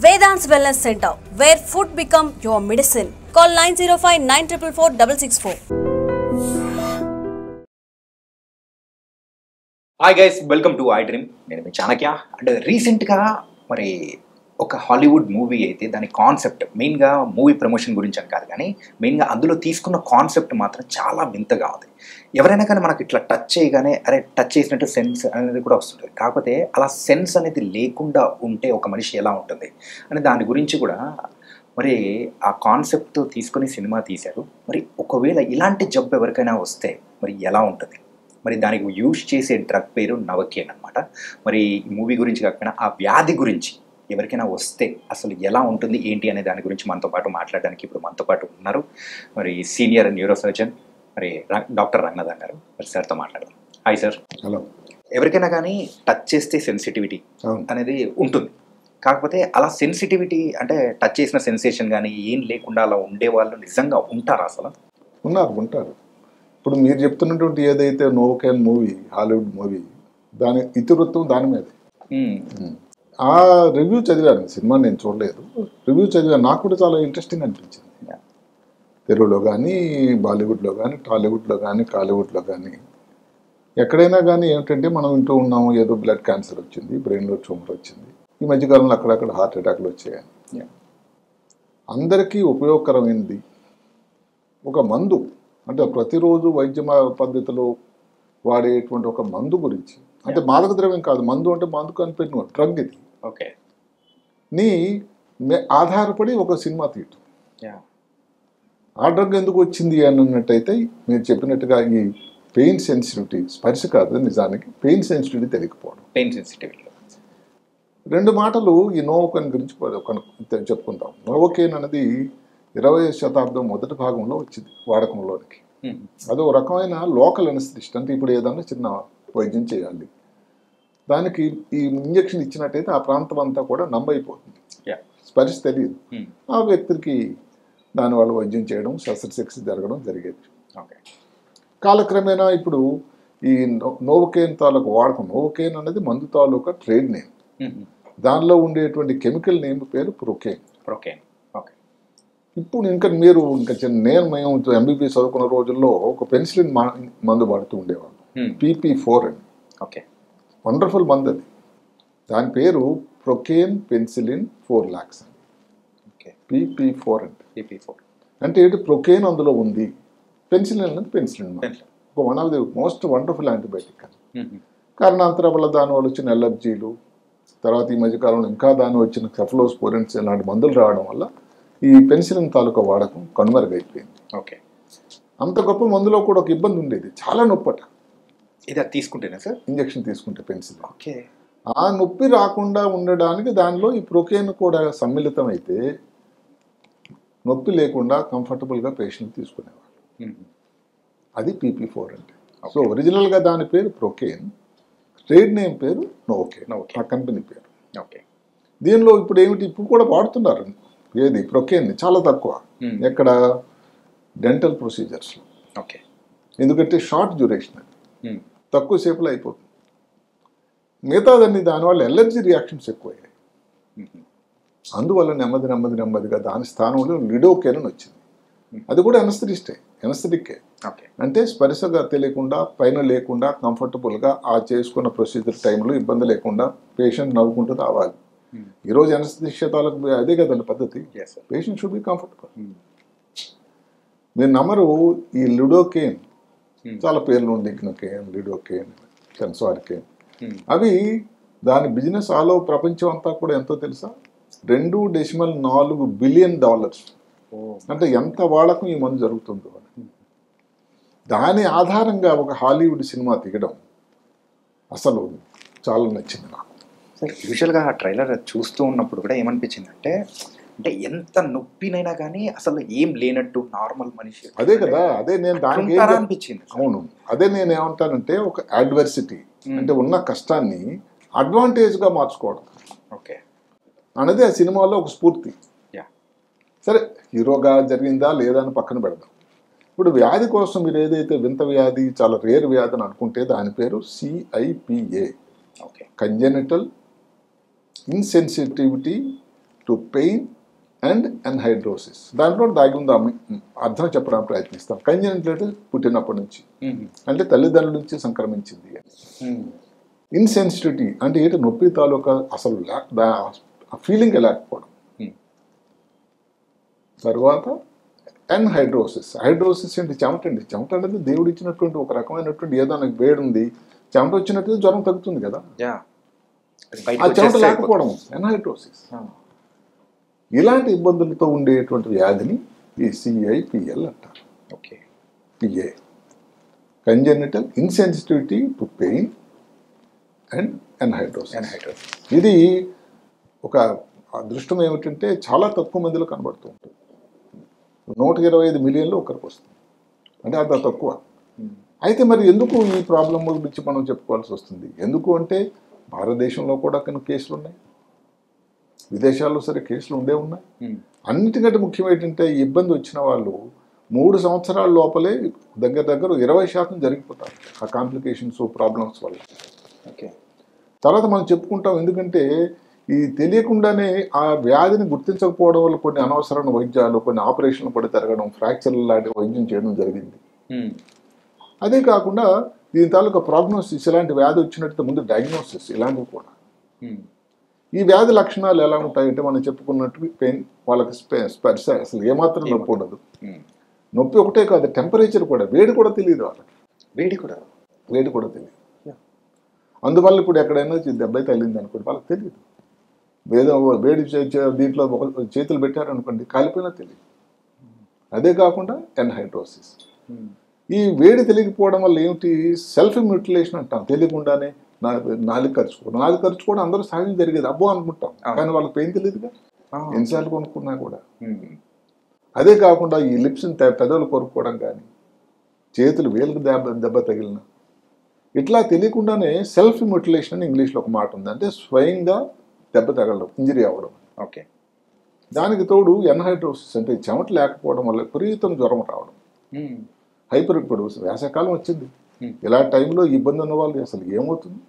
Vedant's Wellness Center, where food become your medicine. Call 905-944-664. Hi guys, welcome to I dream. నేను మీ Chanakya. And రీసెంట్గా మరి ఒక Hollywood movie అయితే దాని కాన్సెప్ట్ మెయిన్గా మూవీ ప్రమోషన్ గురించి అని కాదు, కానీ మెయిన్గా అందులో తీసుకున్న కాన్సెప్ట్ మాత్రం చాలా వింతగా ఉంది. ఎవరైనా కానీ మనకి ఇట్లా టచ్ చేయగానే అరే టచ్ చేసినట్టు సెన్స్ అనేది కూడా వస్తుంటుంది. కాకపోతే అలా సెన్స్ అనేది లేకుండా ఉంటే ఒక మనిషి ఎలా ఉంటుంది అని దాని గురించి కూడా మరి ఆ కాన్సెప్ట్ తీసుకొని సినిమా తీశారు. మరి ఒకవేళ ఇలాంటి జబ్బు ఎవరికైనా వస్తే మరి ఎలా ఉంటుంది, మరి దానికి యూజ్ చేసే డ్రగ్ పేరు నవకేన్ అనమాట. మరి ఈ మూవీ గురించి కాకపోయినా ఆ వ్యాధి గురించి ఎవరికైనా వస్తే అసలు ఎలా ఉంటుంది ఏంటి అనే దాని గురించి మనతో పాటు మాట్లాడడానికి ఇప్పుడు మనతో పాటు ఉన్నారు మరి సీనియర్ న్యూరో సర్జన్ మరి డాక్టర్ రంగనాథన్ గారు. మరి సార్తో మాట్లాడదాం. Hi sir. హలో. ఎవరికైనా కానీ టచ్ చేస్తే సెన్సిటివిటీ అనేది ఉంటుంది. కాకపోతే అలా సెన్సిటివిటీ అంటే టచ్ చేసిన సెన్సేషన్ కానీ ఏం లేకుండా అలా ఉండేవాళ్ళు నిజంగా ఉంటారా అసలు? ఉంటారు. ఇప్పుడు మీరు చెప్తున్నటువంటి ఏదైతే నోవకేన్ మూవీ, హాలీవుడ్ మూవీ, దాని ఇతివృత్తం దాని మీద. ఆ రివ్యూ చదివాను, సినిమా నేను చూడలేదు, రివ్యూ చదివాను. నాకు కూడా చాలా ఇంట్రెస్టింగ్ అనిపించింది. తెలుగులో కానీ, బాలీవుడ్లో కానీ, టాలీవుడ్లో కానీ, కాలీవుడ్లో కానీ, ఎక్కడైనా కానీ ఏమిటంటే మనం వింటూ ఉన్నాము ఏదో బ్లడ్ క్యాన్సర్ వచ్చింది, బ్రెయిన్లో ట్యూమర్ వచ్చింది, ఈ మధ్యకాలంలో అక్కడక్కడ హార్ట్ అటాక్లు వచ్చాయని. అందరికీ ఉపయోగకరమైనది ఒక మందు, అంటే ప్రతిరోజు వైద్య పద్ధతిలో వాడేటువంటి ఒక మందు గురించి, అంటే మాదక ద్రవ్యం కాదు, మందు అంటే మందు కనిపెట్టిన డ్రగ్ ఇది. ఓకే. నీ ఆధారపడి ఒక సినిమా తీయటం. ఆ డ్రగ్ ఎందుకు వచ్చింది అన్నట్టయితే మీరు చెప్పినట్టుగా ఈ పెయిన్ సెన్సిటివిటీ, స్పర్శ కాదు నిజానికి పెయిన్ సెన్సిటివిటీ తెలియకపోవడం. Pain sensitivity. రెండు మాటలు ఈ నోవకేన్ గురించి చెప్పుకుందాం. నోవకేన్ అనేది 20వ శతాబ్దం మొదటి భాగంలో వచ్చింది వాడకంలోనికి. అది ఒక రకమైన లోకల్ అనస్థిస్ట్, అంటే ఇప్పుడు ఏదన్నా చిన్న వైద్యం చేయాలి, దానికి ఈ ఇంజక్షన్ ఇచ్చినట్టయితే ఆ ప్రాంతం అంతా కూడా నంబైపోతుంది, స్పర్శ తెలియదు. ఆ వ్యక్తికి దానివల్ల వైద్యం చేయడం, శస్త్రచికిత్స జరగడం జరిగేది. కాలక్రమేణా ఇప్పుడు ఈ నోవకేన్ తాలూకు వాడకం, నోవకేన్ అనేది మందు తాలూకా ట్రేడ్ నేమ్, దానిలో ఉండేటువంటి కెమికల్ నేమ్ పేరు ప్రొకేన్. ఇప్పుడు మేము ఎంబీబీఎస్ చదువుకున్న రోజుల్లో ఒక పెన్సిలిన్ మందు వాడుతూ ఉండేవాళ్ళం, PP4 అని. వండర్ఫుల్ మందు అది. దాని పేరు ప్రొకేన్ పెన్సిలిన్ 4 lakhs అని. PP4 అంటే ఏంటి? ప్రొకేన్ అందులో ఉంది, పెన్సిలిన్ అనేది పెన్సిలిన్ ఒక one of the most wonderful antibiotic అని. కారణాంతర వల్ల దానివల్ల వచ్చిన ఎలర్జీలు, తర్వాత ఈ మధ్యకాలంలో ఇంకా దాని వచ్చిన సెఫలోస్పోరిన్స్ ఇలాంటి మందులు రావడం వల్ల ఈ పెన్సిలిన్ తాలూకా వాడకం కనుమరుగైపోయింది. అంత గొప్ప మందులో కూడా ఒక ఇబ్బంది ఉండేది, చాలా నొప్పట. ఇది తీసుకుంటేనే సార్, ఇంజక్షన్ తీసుకుంటే పెన్సిలిన్. ఆ నొప్పి రాకుండా ఉండడానికి దానిలో ఈ ప్రొకేన్ కూడా సమ్మిళితం అయితే నొప్పి లేకుండా కంఫర్టబుల్గా పేషెంట్ తీసుకునేవాళ్ళు. అది PP4 అంటే. సో ఒరిజినల్గా దాని పేరు ప్రొకేన్, ట్రేడ్ నేమ్ పేరు నోవకేన్, ఆ కంపెనీ పేరు. దీనిలో ఇప్పుడు ఏమిటి, ఇప్పుడు కూడా వాడుతున్నారు ఏది ప్రొకేన్, చాలా తక్కువ. ఎక్కడ? డెంటల్ ప్రొసీజర్స్లో. ఎందుకంటే షార్ట్ డ్యూరేషన్ అది, తక్కువ సేపులో అయిపోతుంది. మిగతాదన్నీ దానివల్ల ఎలర్జీ రియాక్షన్స్ ఎక్కువయ్యాయి. అందువల్ల నెమ్మదిగా దాని స్థానంలో లిడోకేన్ అని వచ్చింది. అది కూడా ఎనస్థెటిక్కే. అంటే స్పర్శగా తెలియకుండా, పైన లేకుండా, కంఫర్టబుల్గా ఆ చేసుకున్న ప్రొసీజర్ టైంలో ఇబ్బంది లేకుండా పేషెంట్ నవ్వుకుంటూ రావాలి. ఈరోజు ఎనస్థెటిషియాలకు అదే కదండి పద్ధతి. Patient should be comfortable. మీరు నమ్మరు, ఈ లిడోకేన్ చాలా పేర్లు ఉంది, ఇగ్నోకేన్, లిడోకేన్, సెన్సార్కేన్. అవి దాని బిజినెస్ ఆల్ ఓవర్ ప్రపంచం అంతా కూడా ఎంతో తెలుసా? $2.4 బిలియన్. అంటే ఎంత వాడకం ఈ మందు జరుగుతుందో. దాని ఆధారంగా ఒక హాలీవుడ్ సినిమా తీయడం అసలు చాలా నచ్చింది నాకు. యూజువల్గా ఆ ట్రైలర్ చూస్తూ ఉన్నప్పుడు కూడా ఏమనిపించిందంటే, అంటే ఎంత నొప్పినైనా కానీ అసలు ఏం లేనట్టు నార్మల్ మనిషి. అదే కదా, అదే నేను దానికి అనిపించింది. అవును, అదే నేను ఏమంటానంటే ఒక అడ్వర్సిటీ అంటే ఉన్న కష్టాన్ని అడ్వాంటేజ్గా మార్చుకోవడం అనేది ఆ సినిమాలో ఒక స్ఫూర్తి. సరే, హీరోగా జరిగిందా లేదా అని పక్కన పెడదాం. ఇప్పుడు వ్యాధి కోసం మీరు ఏదైతే వింత వ్యాధి, చాలా రేర్ వ్యాధి అని అనుకుంటే దాని పేరు CIPA, congenital insensitivity to pain and anhidrosis. దాంట్లో దాగి ఉంది అర్థం చెప్పడానికి ప్రయత్నిస్తాం. కంజెనిటల్ పుట్టినప్పటి నుంచి, అంటే తల్లిదండ్రుల నుంచి సంక్రమించింది. ఇన్సెన్సిటివిటీ అంటే ఏంటి, నొప్పి తాలూకా అసలు ఫీలింగ్ లేకపోవడం. తర్వాత ఎన్హైడ్రోసిస్. హైడ్రోసిస్ ఏంటి, చెమట అండి. చెమట అనేది దేవుడు ఇచ్చినటువంటి ఒక రకమైనటువంటి ఏదో నాకు వేడి ఉంది, చెమట వచ్చినట్టు జ్వరం తగ్గుతుంది కదా, ఆ చెమట లేకపోవడం ఎన్హైడ్రోసిస్. ఇలాంటి ఇబ్బందులతో ఉండేటువంటి వ్యాధిని ఈ CIPL అంటారు. PA congenital insensitivity to pain and anhidrosis. ఇది ఒక అదృష్టం ఏమిటంటే చాలా తక్కువ మందిలో కనబడుతూ ఉంటుంది. 125 మిలియన్లు ఒకరికి వస్తుంది, అంటే అంత తక్కువ. అయితే మరి ఎందుకు ఈ ప్రాబ్లం గురించి మనం చెప్పుకోవాల్సి వస్తుంది? ఎందుకు అంటే భారతదేశంలో కూడా కొన్ని కేసులు ఉన్నాయి, విదేశాల్లో సరే కేసులు ఉన్నాయి. అన్నిటికంటే ముఖ్యం ఏంటంటే ఈ ఇబ్బంది వచ్చిన వాళ్ళు 3 సంవత్సరాల లోపలే దగ్గర 20% జరిగిపోతారు ఆ కాంప్లికేషన్స్ ప్రాబ్లమ్స్ వల్ల. తర్వాత మనం చెప్పుకుంటాం, ఎందుకంటే ఈ తెలియకుండానే ఆ వ్యాధిని గుర్తించకపోవడం వల్ల కొన్ని అనవసరమైన వైద్యాలు, కొన్ని ఆపరేషన్లు పడి తిరగడం, ఫ్రాక్చర్లు లాంటి వైద్యం చేయడం జరిగింది. అదే కాకుండా దీని తాలూకా ప్రోగ్నోసిస్, ఇలాంటి వ్యాధి వచ్చినట్టు ముందు డయాగ్నోసిస్, ఇలాంటివి కూడా. ఈ వ్యాధి లక్షణాలు ఎలా ఉంటాయంటే మనం చెప్పుకున్నట్టు పెయిన్, వాళ్ళకి స్పర్శ అసలు ఏమాత్రం నొప్పి ఉండదు. నొప్పి ఒకటే కాదు, టెంపరేచర్ కూడా, వేడి కూడా తెలియదు వాళ్ళకి, వేడి కూడా తెలియదు. అందువల్ల ఇప్పుడు ఎక్కడైనా దెబ్బ తగిలింది అనుకోండి, వాళ్ళకి తెలియదు. వేడి దీంట్లో చేతులు పెట్టారనుకోండి, కాలిపోయినా తెలియదు. అదే కాకుండా ఎన్హైడ్రోసిస్. ఈ వేడి తెలియకపోవడం వల్ల ఏమిటి, సెల్ఫ్ మ్యూటిలేషన్ అంటాం. తెలియకుండానే నాలుగు ఖర్చుకోవడం అందరూ సహజం జరిగేది, అబ్బో అనుకుంటాం, కానీ వాళ్ళకి పెయిన్ తెలియదుగా ఎన్నిసార్లు కొనుక్కున్నా కూడా. అదే కాకుండా ఈ లిప్స్ని పెదవులు కొరుక్కోవడం కానీ, చేతులు వేలకు దెబ్బ తగిలిన, ఇట్లా తెలియకుండానే సెల్ఫ్ మ్యూటిలేషన్ అని ఇంగ్లీష్లో ఒక మాట ఉంది, అంటే స్వయంగా దెబ్బ తగలడం, ఇంజరీ అవ్వడం. దానికి తోడు ఎన్హైడ్రోసిస్ అంటే చెమట లేకపోవడం వల్ల విపరీతం జ్వరం రావడం. ఇప్పుడు వేసవికాలం వచ్చింది, ఇలా టైంలో ఇబ్బంది ఉన్న వాళ్ళు అసలు ఏమవుతుంది,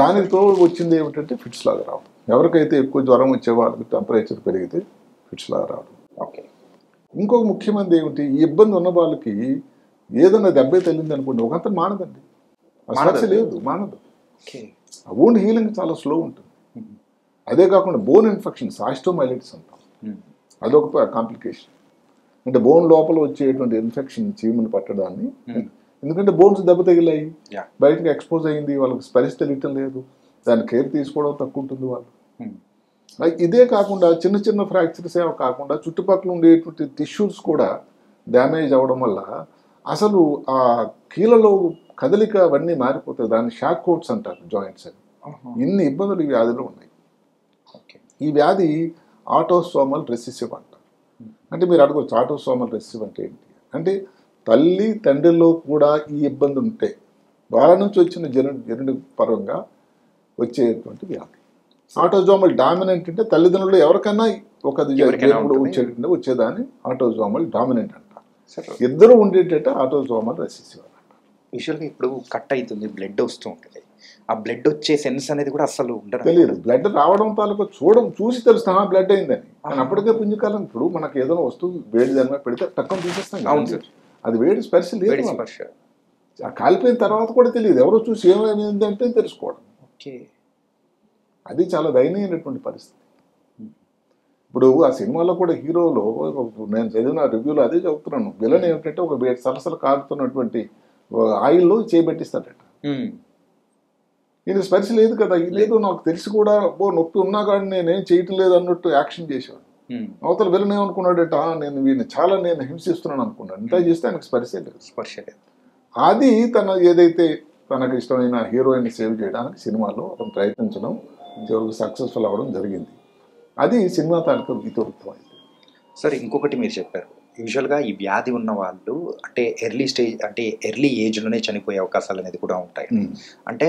దానికి తోడు వచ్చింది ఏమిటంటే ఫిట్స్ లాగా రావడం. ఎవరికైతే ఎక్కువ జ్వరం వచ్చే వాళ్ళకి టెంపరేచర్ పెరిగితే ఫిట్స్ లాగా రావడం. ఇంకొక ముఖ్యమైనది ఏమిటి, ఈ ఇబ్బంది ఉన్న వాళ్ళకి ఏదైనా దెబ్బ తగిలింది అనుకోండి, ఒకంత మానదండి, సమస్య లేదు, మానదు. ఆ వూండ్ హీలింగ్ చాలా స్లో ఉంటుంది. అదే కాకుండా బోన్ ఇన్ఫెక్షన్స్, ఆస్టోమైలిటిస్ అంటాం, అదొక కాంప్లికేషన్. అంటే బోన్ లోపల వచ్చేటువంటి ఇన్ఫెక్షన్ చీముని పట్టడాన్ని, ఎందుకంటే బోన్స్ దెబ్బ తగిలాయి, బయటకు ఎక్స్పోజ్ అయింది, వాళ్ళకి స్పరిశ తెలియటం లేదు, దాని కేర్ తీసుకోవడం తక్కువ ఉంటుంది వాళ్ళు. ఇదే కాకుండా చిన్న చిన్న ఫ్రాక్చర్స్ ఏమో కాకుండా చుట్టుపక్కల ఉండేటువంటి టిష్యూస్ కూడా డ్యామేజ్ అవ్వడం వల్ల అసలు ఆ కీళ్ళలో కదలిక అవన్నీ మారిపోతాయి. దాన్ని షాక్ కోట్స్ అంటారు, జాయింట్స్ అని. ఇన్ని ఇబ్బందులు ఈ వ్యాధిలో ఉన్నాయి. ఈ వ్యాధి ఆటోసోమల్ రెసిసివ్ అంటారు. అంటే మీరు అడగవచ్చు, ఆటోసోమల్ రెసిసివ్ అంటే ఏంటి అంటే, తల్లి తండ్రిలో కూడా ఈ ఇబ్బంది ఉంటే వాళ్ళ నుంచి వచ్చిన జనుడి పరంగా వచ్చేటువంటి వ్యాధి. ఆటోజోమల్ డామినెంట్ అంటే తల్లిదండ్రులు ఎవరికైనా ఒక వచ్చేదాన్ని ఆటోజోమల్ డామినెంట్ అంటారు. ఇద్దరు ఉండేటట్టు ఆటోజోమల్ రెసిసివ్ అంటారు. యూజువల్గా ఇప్పుడు కట్ అవుతుంది, బ్లడ్ వస్తూ ఉంటుంది, ఆ బ్లడ్ వచ్చే సెన్స్ అనేది కూడా అసలు ఉండదు, తెలియదు. బ్లడ్ రావడం తాలూకా చూసి తెలుస్తాం బ్లడ్ అయిందని. కానీ అప్పటికే పుంజకాలం, ఇప్పుడు మనకి ఏదైనా వస్తువు వేడి దాని మీద పెడితే టక్కన చూసేస్తాం. అవును సార్, అది వేడి స్పర్శ లేదు, ఆ కాలిపోయిన తర్వాత కూడా తెలియదు, ఎవరో చూసి ఏమైంది అంటే తెలుసుకోవడం. అది చాలా దయనీయమైనటువంటి పరిస్థితి. ఇప్పుడు ఆ సినిమాలో కూడా హీరోలో నేను చదివిన రివ్యూలో అదే చెబుతున్నాను, విలన్ ఏమిటంటే ఒక సలసలు కారుతున్నటువంటి ఆయిల్లో చేయబెట్టిస్తాడట. ఈయన స్పర్శ లేదు కదా, లేదు నాకు తెలిసి కూడా నొప్పి ఉన్నా కానీ నేనేం చేయటం లేదు అన్నట్టు యాక్షన్ చేసేవాడు. అవతల విలన్ ఏమనుకున్నాడట, నేను నేను హింసిస్తున్నాను అనుకున్నాను, ఇంత చేస్తే ఆయనకు స్పర్శ లేదు. అది తన ఏదైతే తనకు ఇష్టమైన హీరోయిన్ సేవ్ చేయడానికి సినిమాలో అతను ప్రయత్నించడం, చివరికి సక్సెస్ఫుల్ అవ్వడం జరిగింది. అది సినిమా తాలూకా ఇతివృత్తం అయింది. సార్, ఇంకొకటి మీరు చెప్పారు, యూజువల్గా ఈ వ్యాధి ఉన్న వాళ్ళు అంటే ఎర్లీ ఏజ్లోనే చనిపోయే అవకాశాలు అనేది కూడా ఉంటాయి. అంటే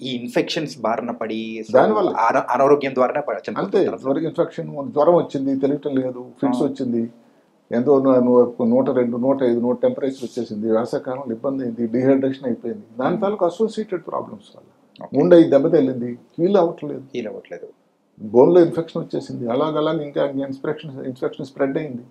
ఈ ఇన్ఫెక్షన్స్ బారిన పడి దానివల్ల అనారోగ్యం ద్వారా అంతే. ఇన్ఫెక్షన్, జ్వరం వచ్చింది, తెలియటం లేదు, ఫిట్స్ వచ్చింది, ఎంతో 102, 105 టెంపరేచర్ వచ్చేసింది, వేసవికాలంలో ఇబ్బంది అయింది, డిహైడ్రేషన్ అయిపోయింది, దాని తాలూకు అసోసియేటెడ్ ప్రాబ్లమ్స్ వల్ల గుండె దెబ్బ తగిలింది, హీల్ అవ్వట్లేదు. బోన్లో ఇన్ఫెక్షన్ వచ్చేసింది, అలాగ ఇంకా ఇన్ఫెక్షన్ స్ప్రెడ్ అయింది.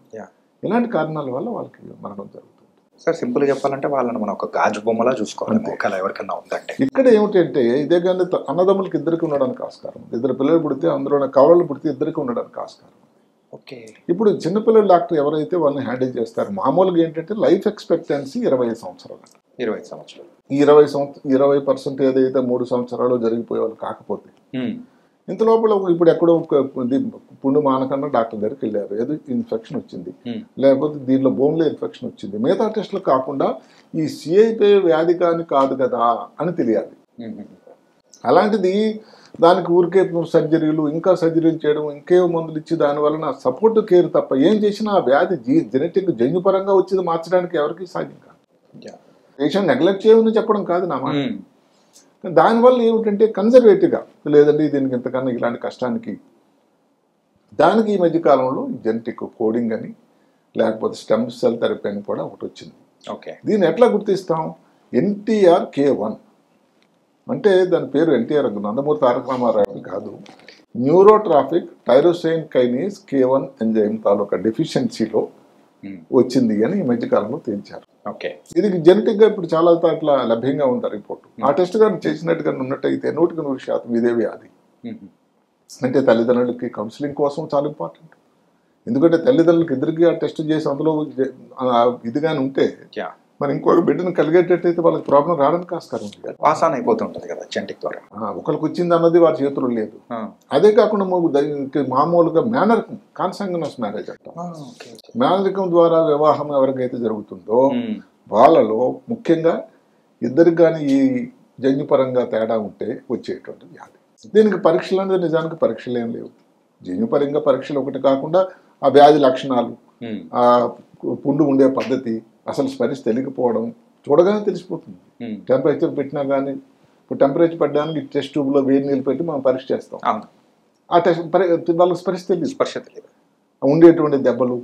ఇలాంటి కారణాల వల్ల వాళ్ళకి మరణం జరుగుతుంది. సార్ సింపుల్ చెప్పాలంటే వాళ్ళని మనం ఒక గాజు బొమ్మలా చూసుకోవాలి ఒకవేళ ఎవరికన్నా ఉందంటే. ఇక్కడ ఏమిటంటే ఇదే కానీ అన్నదమ్ములకి ఇద్దరికి ఉండడానికి ఆస్కారం, ఇద్దరు పిల్లలు పుడితే అందులో కవలలు పుడితే ఇద్దరికి ఉండడానికి ఆస్కారం. ఓకే. ఇప్పుడు చిన్నపిల్లల డాక్టర్ ఎవరైతే వాళ్ళని హ్యాండిల్ చేస్తారు, మామూలుగా ఏంటంటే లైఫ్ ఎక్స్పెక్టెన్సీ 20 సంవత్సరాలు. 20 సంవత్సరాలు. ఈ 20% ఏదైతే 3 సంవత్సరాలు జరిగిపోయే వాళ్ళు కాకపోతే ఇంత లోపల ఇప్పుడు ఎక్కడో పుండు మానకన్నా డాక్టర్ దగ్గరికి వెళ్ళారు, ఏదో ఇన్ఫెక్షన్ వచ్చింది, లేకపోతే దీనిలో బోన్లో ఇన్ఫెక్షన్ వచ్చింది, మిగతా టెస్టులు కాకుండా ఈ సిఐపి వ్యాధి కాదు కదా అని తెలియాలి. అలాంటిది దానికి ఊరికే సర్జరీలు ఇంకా సర్జరీలు చేయడం, ఇంకేవో మందులు ఇచ్చి దానివల్ల సపోర్ట్ కేర్ తప్ప ఏం చేసినా ఆ వ్యాధి జెనెటిక్ జన్యుపరంగా వచ్చేది మార్చడానికి ఎవరికి సాధ్యం కాదు. పేషెంట్ నెగ్లెక్ట్ చేయమని చెప్పడం కాదు నా మాట. దానివల్ల ఏమిటంటే కన్జర్వేటివ్గా లేదండి దీనికి ఇంతకన్నా ఇలాంటి కష్టానికి దానికి ఈ మధ్యకాలంలో జెనెటిక్ కోడింగ్ అని లేకపోతే స్టెమ్ సెల్ థెరపీ అని కూడా ఒకటి వచ్చింది. ఓకే. దీన్ని ఎట్లా గుర్తిస్తాం? NTRK1 అంటే దాని పేరు ఎన్టీఆర్ నందమూరి తారక రామారావు కాదు, న్యూరోట్రాఫిక్ టైరోసైన్ కైనేస్ K1 ఎంజైమ్ తాలూకా డెఫిషియన్సీలో వచ్చింది అని ఈ మధ్యకాలంలో తేల్చారు. ఓకే. ఇది జెనెటిక్ గా ఇప్పుడు చాలా అట్లా లభ్యంగా ఉంది రిపోర్ట్. ఆ టెస్ట్ కానీ చేసినట్టుగా ఉన్నట్టయితే 100% ఇదే వ్యాధి. అంటే తల్లిదండ్రులకి కౌన్సిలింగ్ కోసం చాలా ఇంపార్టెంట్. ఎందుకంటే తల్లిదండ్రులకి ఇద్దరికి ఆ టెస్ట్ చేసి అందులో ఇది కానీ ఉంటే మరి ఇంకొక బిడ్డను కలిగేటట్టయితే వాళ్ళకి ప్రాబ్లం రావడానికి ఆస్కారం ఉంది. పాసాన్ అయిపోతుంటది కదా జెనెటిక్ ద్వారా. ఒకరికి వచ్చింది అన్నది వారి చేతుల్లో లేదు. అదే కాకుండా మామూలుగా మేనరికం కాన్సాంగునస్ మ్యారేజ్ అంటాం. మేనరికం ద్వారా వివాహం ఎవరికైతే జరుగుతుందో వాళ్ళలో ముఖ్యంగా ఇద్దరికి కానీ ఈ జన్యుపరంగా తేడా ఉంటే వచ్చేటువంటి వ్యాధి. దీనికి పరీక్షలు అనేది నిజానికి పరీక్షలు ఏం లేవు. జన్యుపరంగా పరీక్షలు ఒకటి కాకుండా ఆ వ్యాధి లక్షణాలు, ఆ పుండు ఉండే పద్ధతి, అసలు స్పరిశ తెలియకపోవడం చూడగానే తెలిసిపోతుంది. టెంపరేచర్ పెట్టినా కానీ ఇప్పుడు టెంపరేచర్ పెట్టడానికి టెస్ట్ ట్యూబ్లో వేడి నీళ్ళు పెట్టి మనం పరీక్ష చేస్తాం. ఆ టెస్ట్ వాళ్ళకి స్పరిశ తెలియదు, స్పర్శ తెలియదు. ఉండేటువంటి దెబ్బలు,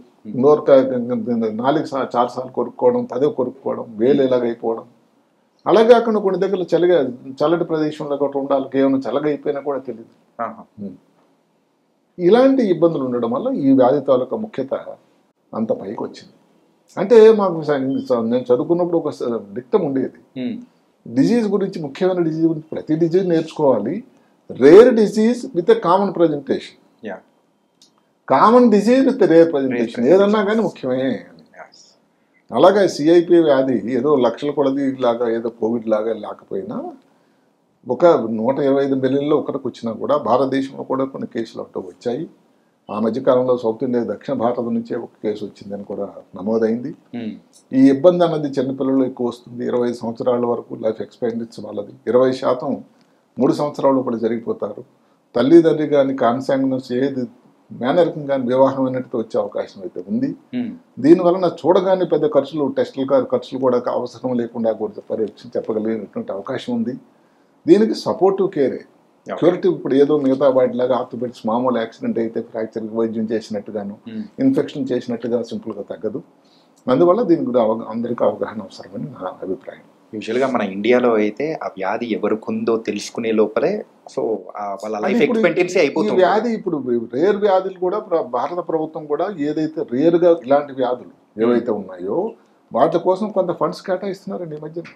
నోరు 4 సార్లు కొరుక్కోవడం, 10 కొరుక్కోవడం, వేలు ఎలాగైపోవడం, అలాగే కాకుండా కొన్ని దగ్గర చల్లటి ప్రదేశంలో కూడా ఉండాలి, కేవలం చల్లగా అయిపోయినా కూడా తెలియదు. ఇలాంటి ఇబ్బందులు ఉండడం వల్ల ఈ వ్యాధి తాలూకా ముఖ్యత అంత పైకి వచ్చింది. అంటే మాకు నేను చదువుకున్నప్పుడు ఒక డిక్టం ఉండేది, డిజీజ్ గురించి, ముఖ్యమైన డిజీజ్ గురించి ప్రతి డిజీజ్ నేర్చుకోవాలి, rare disease with a common presentation, common disease with rare presentation ఏదన్నా కానీ ముఖ్యమే. అలాగే సిఐపి వ్యాధి ఏదో లక్షల కొలది లాగా ఏదో కోవిడ్ లాగా లేకపోయినా ఒక 125 మిలియన్లో ఒకరికి వచ్చినా కూడా భారతదేశంలో కూడా కొన్ని కేసులు అంటూ వచ్చాయి. ఆ మధ్యకాలంలో సౌత్ ఇండియా దక్షిణ భారతం నుంచే ఒక కేసు వచ్చిందని కూడా నమోదైంది. ఈ ఇబ్బంది అన్నది చిన్నపిల్లలు ఎక్కువ వస్తుంది. 25 సంవత్సరాల వరకు లైఫ్ ఎక్స్పెక్టెన్సీ వాళ్ళది 20% 3 సంవత్సరాల లోపల జరిగిపోతారు. తల్లిదండ్రి కానీ కాన్సాంగునస్ ఏది మేనరికం కానీ వివాహం అన్నట్టు వచ్చే అవకాశం అయితే ఉంది. దీనివలన చూడగానే పెద్ద ఖర్చులు, టెస్టులు ఖర్చులు కూడా అవసరం లేకుండా కూడా పరీక్ష చెప్పగలిగినటువంటి అవకాశం ఉంది. దీనికి సపోర్టివ్ కేరే క్యూరిటివ్. ఇప్పుడు ఏదో మిగతా వాటిలాగా ఆర్థోపెడిక్స్ మామూలు యాక్సిడెంట్ అయితే ఫ్రాక్చర్ వైద్యం చేసినట్టుగాను, ఇన్ఫెక్షన్ చేసినట్టుగా సింపుల్గా తగ్గదు. అందువల్ల దీని గురించి అందరికీ అవగాహన అవసరమని నా అభిప్రాయం. యూజువల్గా మన ఇండియాలో అయితే ఆ వ్యాధి ఎవరికి ఉందో తెలుసుకునే లోపలే సో వాళ్ళ లైఫ్ ఎక్స్పెక్టెన్సీ అయిపోతుంది. వ్యాధి ఇప్పుడు రేర్ వ్యాధులు కూడా భారత ప్రభుత్వం కూడా ఏదైతే రేర్గా ఇలాంటి వ్యాధులు ఏవైతే ఉన్నాయో వాటి కోసం కొంత ఫండ్స్ కేటాయిస్తున్నారండి ఈ మధ్యన.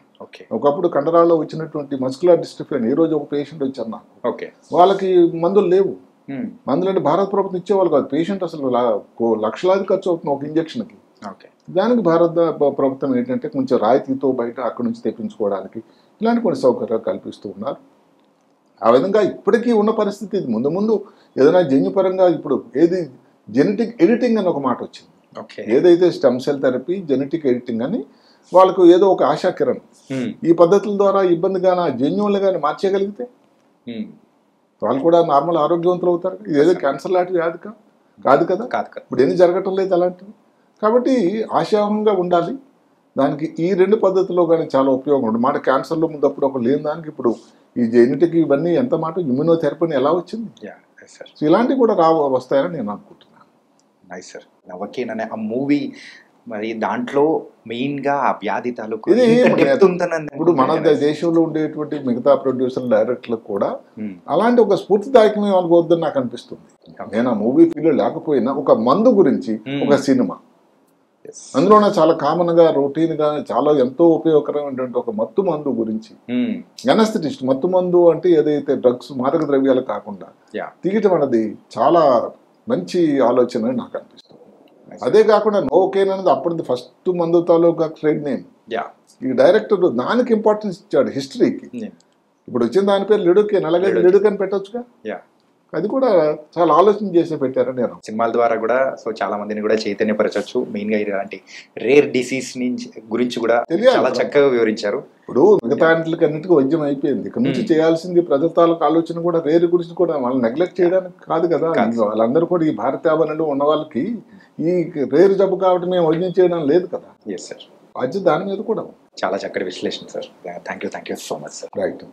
ఒకప్పుడు కండరాల్లో వచ్చినటువంటి మస్కులర్ డిస్ట్రఫీ ఈ రోజు ఒక పేషెంట్ వచ్చారు నాకు, వాళ్ళకి మందులు లేవు. మందులు అంటే భారత ప్రభుత్వం ఇచ్చేవాళ్ళు కాదు, పేషెంట్ అసలు లక్షలాది ఖర్చు అవుతుంది ఒక ఇంజక్షన్కి. దానికి భారత ప్రభుత్వం ఏంటంటే కొంచెం రాయితీతో బయట అక్కడి నుంచి తెప్పించుకోవడానికి ఇలాంటి కొన్ని సౌకర్యాలు కల్పిస్తూ ఉన్నారు. ఆ విధంగా ఇప్పటికీ ఉన్న పరిస్థితి ఇది. ముందు ముందు ఏదైనా జన్యుపరంగా ఇప్పుడు ఏది జెనెటిక్ ఎడిటింగ్ అని ఒక మాట వచ్చింది. ఏదైతే stem cell therapy, genetic editing అని వాళ్ళకు ఏదో ఒక ఆశాకిరణం. ఈ పద్ధతుల ద్వారా ఇబ్బందిగా జన్యువులు కానీ మార్చేయగలిగితే వాళ్ళు కూడా నార్మల్ ఆరోగ్యవంతులు అవుతారు. ఇదేదో క్యాన్సర్ లాంటి వ్యాధి కాదు కదా, ఇప్పుడు ఏమి జరగటం లేదు అలాంటివి. కాబట్టి ఆశావంగా ఉండాలి. దానికి ఈ 2 పద్ధతుల్లో కానీ చాలా ఉపయోగం ఉంటుంది. మాట క్యాన్సర్లో ముందప్పుడు ఒక లేని దానికి ఇప్పుడు ఈ జెనెటిక్ ఇవన్నీ ఎంత మాట ఇమ్యూనోథెరపీని ఎలా వచ్చింది. సో ఇలాంటివి కూడా వస్తాయని నేను అనుకుంటున్నాను. Nice sir. నవకీన్ అనే ఆ మూవీ మరి దాంట్లో మెయిన్ గా ఆ వ్యాధి తాలూకు ఇది ఇంత depth ఉందన్నది ఇప్పుడు మన దేశంలో ఉండేటువంటి మిగతా ప్రొడ్యూసర్ డైరెక్టర్లకు కూడా అలాంటి ఒక స్ఫూర్తిదాయకమే వాళ్ళకి వద్దని నాకు అనిపిస్తుంది. నేను ఆ మూవీ ఫీల్డ్ లేకపోయినా ఒక మందు గురించి ఒక సినిమా, అందులోనే చాలా కామన్ గా రొటీన్ గా చాలా ఎంతో ఉపయోగకరమైనటువంటి ఒక మత్తు మందు గురించి, ఎనస్థెటిస్ట్ మత్తు మందు అంటే ఏదైతే డ్రగ్స్ మాదక ద్రవ్యాలు కాకుండా తీయటం అనేది చాలా మంచి ఆలోచన నాకు అనిపిస్తుంది. అదే కాకుండా నోకేన్ అనేది అప్పటిది ఫస్ట్ మందు తాలూకా ట్రేడ్ నేమ్. ఈ డైరెక్టర్ దానికి ఇంపార్టెన్స్ ఇచ్చాడు, హిస్టరీకి. ఇప్పుడు వచ్చిన దాని పేరు లిడుకేన్, అలాగే లిడుకేన్ పెట్టొచ్చుగా. అది కూడా చాలా ఆలోచన చేసి పెట్టారని నేను సినిమాల ద్వారా కూడా సో చాలా మందిని కూడా చైతన్యపరచవచ్చు. మెయిన్ గా ఇలాంటి రేర్ డిసీజ్ గురించి కూడా చాలా చక్కగా వివరించారు. ఇప్పుడు మిగతా అన్నిటికీ వైద్యం అయిపోయింది, ఇక్కడ నుంచి చేయాల్సింది ప్రజల తాలూకు ఆలోచన కూడా రేర్ గురించి కూడా వాళ్ళు నెగ్లెక్ట్ చేయడానికి కాదు కదా. వాళ్ళందరూ కూడా ఈ భారతావరణలో ఉన్న వాళ్ళకి ఈ రేరు జబ్బు కాబట్టి మేము వైద్యం చేయడం లేదు కదా. సార్ బాధ్యత దాని మీద కూడా. చాలా చక్కటి విశ్లేషణ sir. Thank you so much sir. Right.